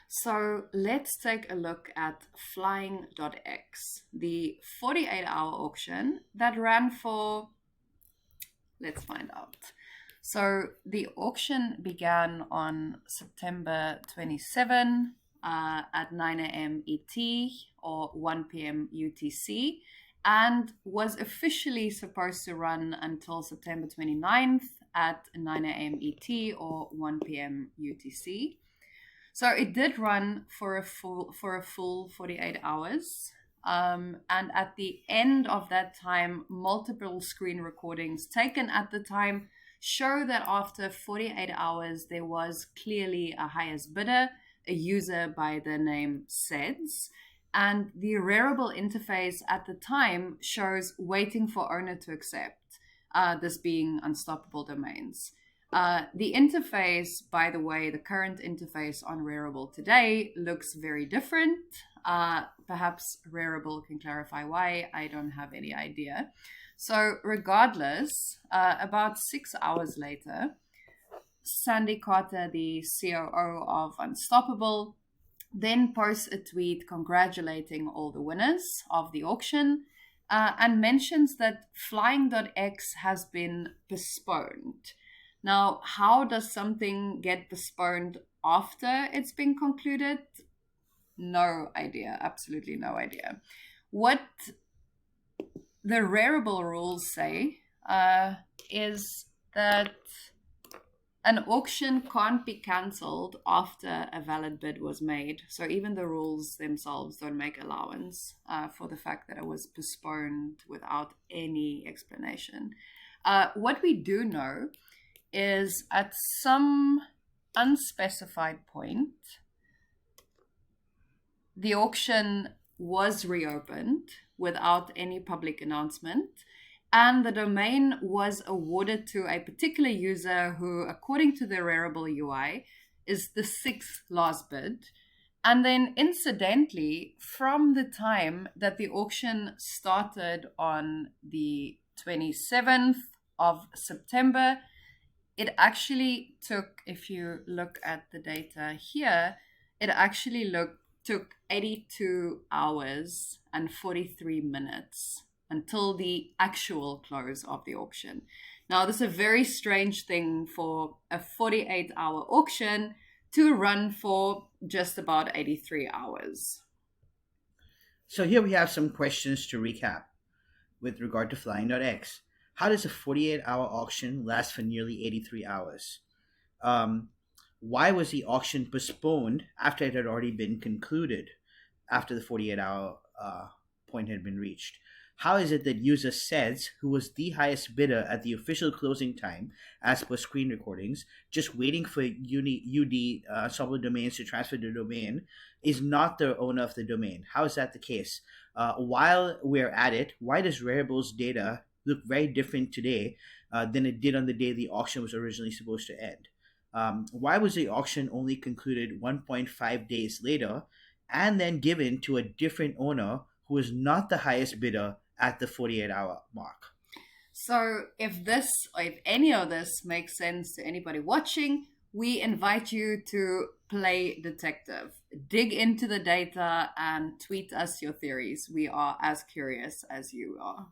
So let's take a look at Flying.x, the 48-hour auction that ran for, let's find out. So the auction began on September 27 at 9 a.m. ET or 1 p.m. UTC, and was officially supposed to run until September 29th at 9 a.m. ET or 1 p.m. UTC. So it did run for a full 48 hours. And at the end of that time, multiple screen recordings taken at the time show that after 48 hours, there was clearly a highest bidder, a user by the name Seds. And the Rarible interface at the time shows waiting for owner to accept, this being Unstoppable Domains. The interface, by the way, the current interface on Rarible today looks very different. Perhaps Rarible can clarify why. I don't have any idea. So regardless, about 6 hours later, Sandy Carter, the COO of Unstoppable, then posts a tweet congratulating all the winners of the auction and mentions that Flying.x has been postponed. Now, how does something get postponed after it's been concluded? No idea. Absolutely no idea. What the Rarible rules say is that an auction can't be cancelled after a valid bid was made. So even the rules themselves don't make allowance for the fact that it was postponed without any explanation. What we do know is at some unspecified point, the auction was reopened without any public announcement, and the domain was awarded to a particular user who, according to the Rarible UI, is the sixth last bid. And then incidentally, from the time that the auction started on the 27th of September, it actually took, if you look at the data here, it actually took 82 hours and 43 minutes until the actual close of the auction. Now, this is a very strange thing for a 48-hour auction to run for just about 83 hours. So here we have some questions to recap with regard to Flying.x. How does a 48-hour auction last for nearly 83 hours? Why was the auction postponed after it had already been concluded, after the 48-hour point had been reached? How is it that user Seds, who was the highest bidder at the official closing time, as per screen recordings, just waiting for Unstoppable Domains to transfer the domain, is not the owner of the domain? How is that the case? While we're at it, why does Rarible's data look very different today than it did on the day the auction was originally supposed to end? Why was the auction only concluded 1.5 days later and then given to a different owner who is not the highest bidder at the 48-hour mark? So if any of this makes sense to anybody watching, we invite you to play detective. Dig into the data and tweet us your theories. We are as curious as you are.